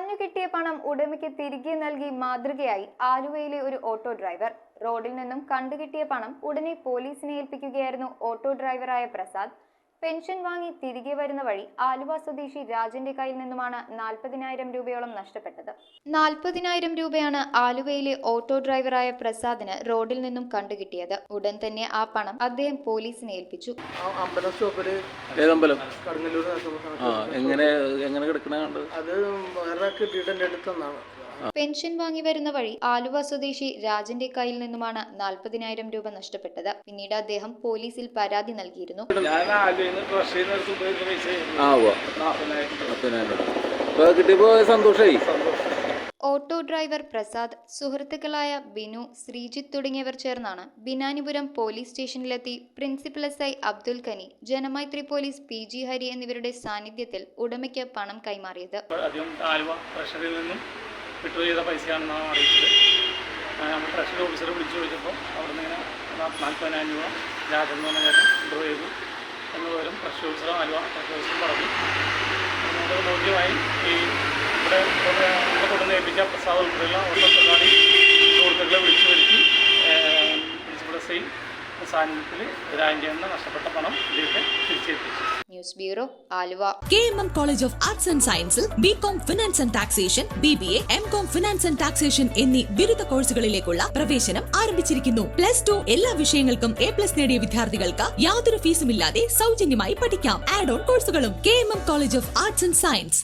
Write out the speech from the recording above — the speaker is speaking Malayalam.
തടഞ്ഞു കിട്ടിയ പണം ഉടമയ്ക്ക് തിരികെ നൽകി മാതൃകയായി ആലുവയിലെ ഒരു ഓട്ടോ ഡ്രൈവർ. റോഡിൽ നിന്നും കണ്ടുകിട്ടിയ പണം ഉടനെ പോലീസിനെ ഏൽപ്പിക്കുകയായിരുന്നു ഓട്ടോ ഡ്രൈവറായ പ്രസാദ്. പെൻഷൻ വാങ്ങി തിരികെ വരുന്ന വഴി ആലുവ സ്വദേശി രാജന്റെ കയ്യിൽ നിന്നുമാണ് 40,000 രൂപയോളം നഷ്ടപ്പെട്ടത്. 40,000 രൂപയാണ് ആലുവയിലെ ഓട്ടോ ഡ്രൈവറായ പ്രസാദിന് റോഡിൽ നിന്നും കണ്ടുകിട്ടിയത്. ഉടൻ തന്നെ ആ പണം അദ്ദേഹം പോലീസിനെ ഏൽപ്പിച്ചു. പെൻഷൻ വാങ്ങി വരുന്ന വഴി ആലുവ സ്വദേശി രാജന്റെ കയ്യിൽ നിന്നുമാണ് 40,000 രൂപ നഷ്ടപ്പെട്ടത്. പിന്നീട് അദ്ദേഹം പോലീസിൽ പരാതി നൽകിയിരുന്നു. ഓട്ടോ ഡ്രൈവർ പ്രസാദ്, സുഹൃത്തുക്കളായ ബിനു, ശ്രീജിത്ത് തുടങ്ങിയവർ ചേർന്നാണ് ബിനാനിപുരം പോലീസ് സ്റ്റേഷനിലെത്തി പ്രിൻസിപ്പൽ SI അബ്ദുൽ ഖനി, ജനമൈത്രി പോലീസ് PG ഹരി എന്നിവരുടെ സാന്നിധ്യത്തിൽ ഉടമയ്ക്ക് പണം കൈമാറിയത്. വിഡ്രോ ചെയ്ത പൈസയാണെന്നാണ് അറിയിച്ചത്. നമ്മൾ ട്രഷറി ഓഫീസറെ വിളിച്ചു ചോദിച്ചപ്പോൾ അവിടെ നിന്ന് ഇങ്ങനെ 40,000 രൂപ രാജൻ എന്ന് പറഞ്ഞ ചേട്ടൻ വിഡ്രോ ചെയ്തു എന്ന് പോലും ട്രഷറി ഓഫീസറും ആലുവ ട്രഷറി ഓഫീസറും പറഞ്ഞു. അതിനോട് ബോധ്യമായി ഈ ഇവിടെ കൊണ്ടുവന്ന് ഏൽപ്പിച്ച പ്രസാദ് ഉൾപ്പെടെയുള്ള ഓട്ടോക്കാരി സുഹൃത്തുക്കളെ വിളിച്ചു വരുത്തി പ്രിൻസിപ്പൽ SI സാന്നിധ്യത്തിൽ രാജ്യം നഷ്ടപ്പെട്ട പണം ഇതിലേക്ക് തിരിച്ചെത്തിച്ചു. News bureau, Aluva. KMM College of Arts and Sciences BCom Finance and Taxation, BBA, MCom Finance and Taxation എന്നീ ബിരുദ കോഴ്സുകളിലേക്കുള്ള പ്രവേശനം ആരംഭിച്ചിരിക്കുന്നു. +2 എല്ലാ വിഷയങ്ങൾക്കും A+ നേടിയ വിദ്യാർത്ഥികൾക്ക് യാതൊരു ഫീസുമില്ലാതെ സൗജന്യമായി പഠിക്കാം. ആഡ് ഓൺ കോഴ്സുകളും KMM College of Arts and Science.